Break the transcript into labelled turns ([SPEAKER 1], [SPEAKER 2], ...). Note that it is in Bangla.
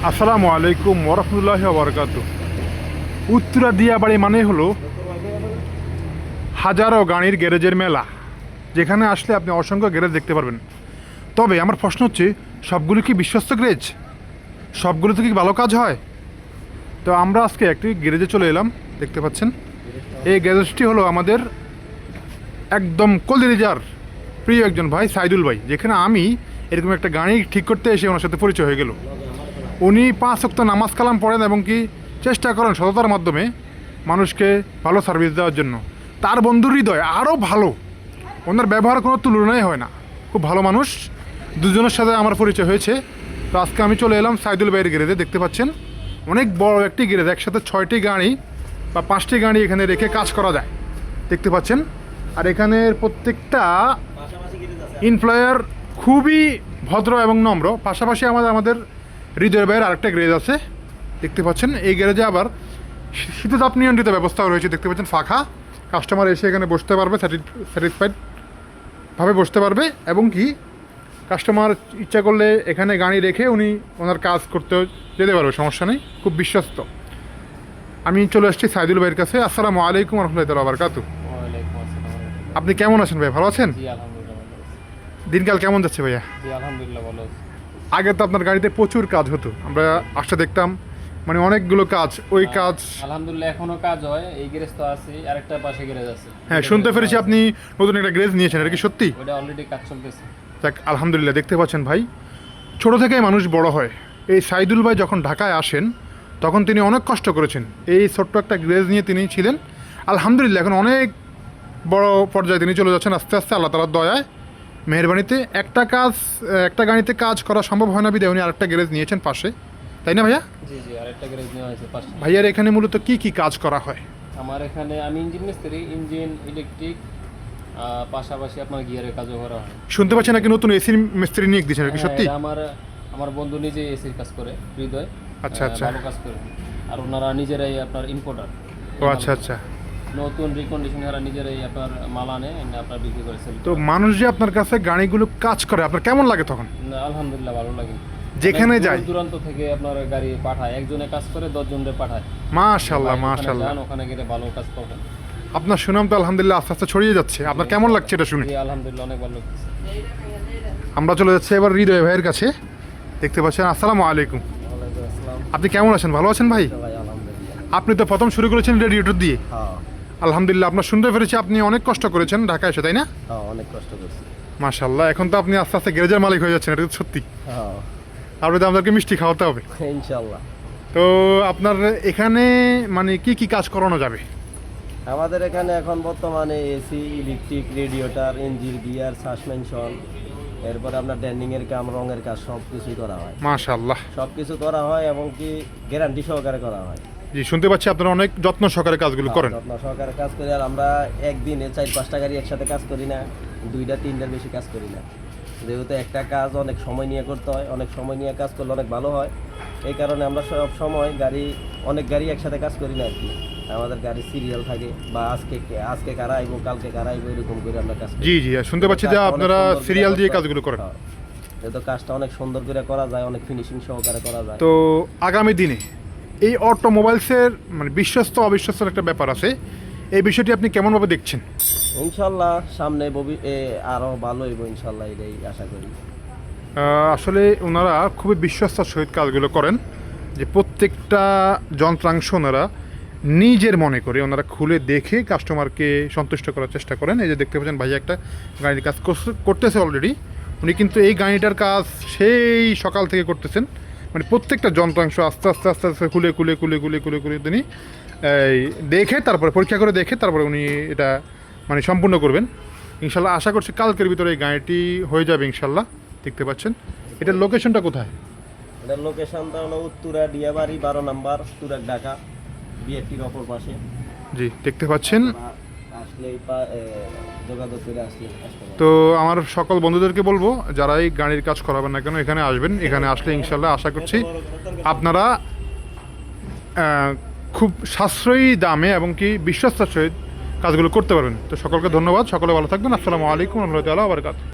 [SPEAKER 1] আসসালামু আলাইকুম ওরহমতুল্লাহি ওয়া বারাকাতুহু। উত্তরা দিয়াবাড়ি মানে হলো হাজারো গাড়ির গ্যারেজের মেলা, যেখানে আসলে আপনি অসংখ্য গ্যারেজ দেখতে পারবেন। তবে আমার প্রশ্ন হচ্ছে, সবগুলো কি বিশ্বস্ত গ্যারেজ? সবগুলোতে কি ভালো কাজ হয়? তো আমরা আজকে একটি গ্যারেজে চলে এলাম, দেখতে পাচ্ছেন। এই গ্যারেজটি হলো আমাদের একদম কলিজার প্রিয় একজন ভাই, সাইদুল ভাই, যেখানে আমি এরকম একটা গাড়ি ঠিক করতে এসে ওনার সাথে পরিচয় হয়ে গেল। উনি 5 ওয়াক্ত নামাজ কালাম পড়েন এবং কি চেষ্টা করেন সততার মাধ্যমে মানুষকে ভালো সার্ভিস দেওয়ার জন্য। তার বন্ধুর হৃদয় আরও ভালো, ওনার ব্যবহার কোনো তুলনাই হয় না, খুব ভালো মানুষ। দুজনের সাথে আমার পরিচয় হয়েছে। তো আজকে আমি চলে এলাম সাইদুল ভাইয়ের গ্যারেজে। দেখতে পাচ্ছেন অনেক বড় একটি গ্যারেজ, একসাথে 6টি গাড়ি বা 5টি গাড়ি এখানে রেখে কাজ করা যায়, দেখতে পাচ্ছেন। আর এখানের প্রত্যেকটা এমপ্লয়ার খুবই ভদ্র এবং নম্র। পাশাপাশি আমাদের হৃদয় ভাইয়ের আরেকটা গ্যারেজ আছে, দেখতে পাচ্ছেন। এই গ্যারেজে আবার শীততাপ নিয়ন্ত্রিত ব্যবস্থাও রয়েছে, দেখতে পাচ্ছেন। ফাঁকা, কাস্টমার এসে এখানে বসতে পারবে, স্যাটিসফাইডভাবে বসতে পারবে। এবং কি কাস্টমার ইচ্ছা করলে এখানে গাড়ি রেখে উনি ওনার কাজ করতে যেতে পারবে, সমস্যা নেই, খুব বিশ্বস্ত। আমি চলে আসছি সাইদুল ভাইয়ের কাছে। আসসালামু আলাইকুম রহমতুল্লাহি ওয়া বারাকাতুহু। আপনি কেমন আছেন ভাই, ভালো আছেন? দিনকাল কেমন যাচ্ছে ভাইয়া?
[SPEAKER 2] আলহামদুলিল্লাহ ভালো আছি।
[SPEAKER 1] আগে তো আপনার গাড়িতে প্রচুর কাজ হতো, আমরা আসতে দেখতাম, মানে অনেকগুলো কাজ, ওই কাজ।
[SPEAKER 2] আলহামদুলিল্লাহ এখনো কাজ হয়, এই গ্যারেজ তো আছে, আরেকটা পাশে গ্যারেজ আছে।
[SPEAKER 1] হ্যাঁ, শুনতে পেরেছি আপনি নতুন একটা গ্যারেজ নিয়েছেন, এটা কি সত্যি?
[SPEAKER 2] ওটা অলরেডি কাজ চলতেছে।
[SPEAKER 1] যাক আলহামদুলিল্লাহ। দেখতে পাচ্ছেন ভাই, ছোট থেকেই মানুষ বড় হয়। এই সাইদুল ভাই যখন ঢাকায় আসেন তখন তিনি অনেক কষ্ট করেছেন, এই ছোট্ট একটা গ্যারেজ নিয়ে তিনি ছিলেন। আলহামদুলিল্লাহ এখন অনেক বড় পর্যায়ে তিনি চলে যাচ্ছেন আস্তে আস্তে, আল্লাহ তাআলার দয়ায়, মেহেরবানিতে। একটা গাড়িতে কাজ করা সম্ভব হয় না, বিধায় উনি আরেকটা গ্যারেজ নিয়েছেন পাশে, তাই না ভাইয়া?
[SPEAKER 2] জি জি, আরেকটা গ্যারেজ নেওয়া হয়েছে পাশে।
[SPEAKER 1] ভাইয়ার এখানে মূলত কি কি কাজ করা হয়?
[SPEAKER 2] আমার এখানে আমি ইঞ্জিন মিস্ত্রি, ইঞ্জিন, ইলেকট্রিক, পাশাপাশি আপনার গিয়ারের কাজও করা হয়।
[SPEAKER 1] শুনতে পাচ্ছেন নাকি নতুন এসি মিস্ত্রি নিয়ে দিয়েছেন, কি সত্যি?
[SPEAKER 2] আমার বন্ধু নিজে এসির কাজ করে, হৃদয়।
[SPEAKER 1] আচ্ছা আচ্ছা,
[SPEAKER 2] ভালো কাজ করে। আর ওনারা নিজেরাই আপনার ইম্পোর্টার।
[SPEAKER 1] ও আচ্ছা আচ্ছা।
[SPEAKER 2] নতুন রিকন্ডিশন এরা নিজেরাই আপনার মাল আনে, আপনার বিক্রি করে সেল।
[SPEAKER 1] তো মানুষ যে আপনার কাছে গাড়িগুলো কাজ করে, আপনার কেমন লাগে তখন?
[SPEAKER 2] আলহামদুলিল্লাহ ভালো লাগে।
[SPEAKER 1] যেখানে যাই
[SPEAKER 2] দূরান্ত থেকে আপনার গাড়ি পাঠায়, একজনে কাজ করে 10 জনরে পাঠায়।
[SPEAKER 1] মাশাআল্লাহ মাশাআল্লাহ।
[SPEAKER 2] ওখানে গেলে ভালো কাজ পাবেন।
[SPEAKER 1] আপনার সুনাম তো আলহামদুলিল্লাহ আস্তে আস্তে ছড়িয়ে যাচ্ছে। আপনার কেমন লাগছে এটা শুনে?
[SPEAKER 2] জি আলহামদুলিল্লাহ অনেক ভালো লাগছে।
[SPEAKER 1] আমরা চলে যাচ্ছি এবার হৃদয় ভাইয়ের কাছে, দেখতে পাচ্ছেন। আসসালামু আলাইকুম।
[SPEAKER 2] ওয়ালাইকুম আসসালাম।
[SPEAKER 1] আপনি কেমন আছেন, ভালো আছেন ভাই?
[SPEAKER 2] ভাই আলহামদুলিল্লাহ।
[SPEAKER 1] আপনি তো প্রথম শুরু করেছেন রেডিয়েটর দিয়ে।
[SPEAKER 2] হ্যাঁ
[SPEAKER 1] আলহামদুলিল্লাহ, আপনার শুনতে পেরেছি আপনি অনেক কষ্ট করেছেন ঢাকায় এসে, তাই না?
[SPEAKER 2] হ্যাঁ, অনেক কষ্ট করছি।
[SPEAKER 1] মাশাআল্লাহ, এখন তো আপনি আস্তে আস্তে গ্যারেজের মালিক হয়ে যাচ্ছেন, এটা তো সত্যি।
[SPEAKER 2] হ্যাঁ
[SPEAKER 1] আপনি তো আমাদেরকে মিষ্টি খাওয়াতে হবে
[SPEAKER 2] ইনশাআল্লাহ।
[SPEAKER 1] তো আপনার এখানে মানে কি কি কাজ করানো যাবে?
[SPEAKER 3] আমাদের এখানে এখন বর্তমানে AC, electric, radiator, engine, gear, suspension, এরপরে আপনার ড্যান্ডিংয়ের কাম, রঙের কাজ সব কিছুই করা হয়।
[SPEAKER 1] মাশাআল্লাহ,
[SPEAKER 3] সব কিছু করা হয় এবং কি গ্যারান্টি সহকারে করা হয়।
[SPEAKER 1] জি শুনতে পাচ্ছি আপনারা অনেক যত্ন সহকারে কাজগুলো করেন।
[SPEAKER 3] যত্ন সহকারে কাজ করি। আর আমরা একদিনে 4-5টা গাড়ি একসাথে কাজ করি না, 2-3টার বেশি কাজ করি না। যেহেতু একটা কাজ অনেক সময় নিয়ে করতে হয়, অনেক সময় নিয়ে কাজ করলে অনেক ভালো হয়। এই কারণে আমরা সব সময় অনেক গাড়ি একসাথে কাজ করি না আর কি। আমাদের গাড়ি সিরিয়াল থাকে, বা আজকে কারা আইবো, কালকে কারা আইবো, এরকম করে আমরা কাজ করি।
[SPEAKER 1] জি জি, শুনতে পাচ্ছি যে আপনারা সিরিয়াল দিয়ে কাজগুলো করেন।
[SPEAKER 3] যেহেতু কাজটা অনেক সুন্দর করে করা যায়, অনেক ফিনিশিং সহকারে করা যায়।
[SPEAKER 1] তো আগামী দিনে এই অটোমোবাইলসের মানে বিশ্বস্ত অবিশ্বস্তর একটা ব্যাপার আছে, এই বিষয়টি আপনি কেমনভাবে দেখছেন?
[SPEAKER 3] ইনশাল্লাহ সামনে আরো ভালো হইব ইনশাল্লাহ, এটাই আশা করি।
[SPEAKER 1] আসলে ওনারা খুবই বিশ্বস্ত সহিত কাজগুলো করেন, যে প্রত্যেকটা যন্ত্রাংশ ওনারা নিজের মনে করে ওনারা খুলে দেখে কাস্টমারকে সন্তুষ্ট করার চেষ্টা করেন। এই যে দেখতে পাচ্ছেন ভাইয়া একটা গাড়ির কাজ করতেছে অলরেডি। উনি কিন্তু এই গাড়িটার কাজ সেই সকাল থেকে করতেছেন, মানে প্রত্যেকটা যন্ত্রাংশ আস্তে আস্তে আস্তে আস্তে খুলে খুলে খুলে খুলে খুলে খুলে তিনি দেখে, তারপরে পরীক্ষা করে দেখে, তারপরে উনি এটা মানে সম্পূর্ণ করবেন ইনশাল্লাহ। আশা করছি কালকের ভিতরে এই গাড়িটি হয়ে যাবে ইনশাল্লাহ। দেখতে পাচ্ছেন এটার লোকেশনটা কোথায়?
[SPEAKER 3] এটার লোকেশনটা হলো উত্তরা দিয়াবাড়ি 12 নম্বর, তুরাক, ঢাকা, বিএফটির অপর পাশে।
[SPEAKER 1] জি দেখতে পাচ্ছেন।
[SPEAKER 3] আসলে যোগাযোগ করে আসতে
[SPEAKER 1] তো আমার সকল বন্ধুদেরকে বলবো, যারা এই গাড়ির কাজ করাবেন না কেন এখানে আসবেন। এখানে আসলে ইনশাল্লাহ আশা করছি আপনারা খুব সাশ্রয়ী দামে এবং কি বিশ্বস্তার সহিত কাজগুলো করতে পারবেন। তো সকলকে ধন্যবাদ, সকলে ভালো থাকবেন। আসসালামু আলাইকুম রহমতুল্লাহি ওয়া বারাকাতুহু।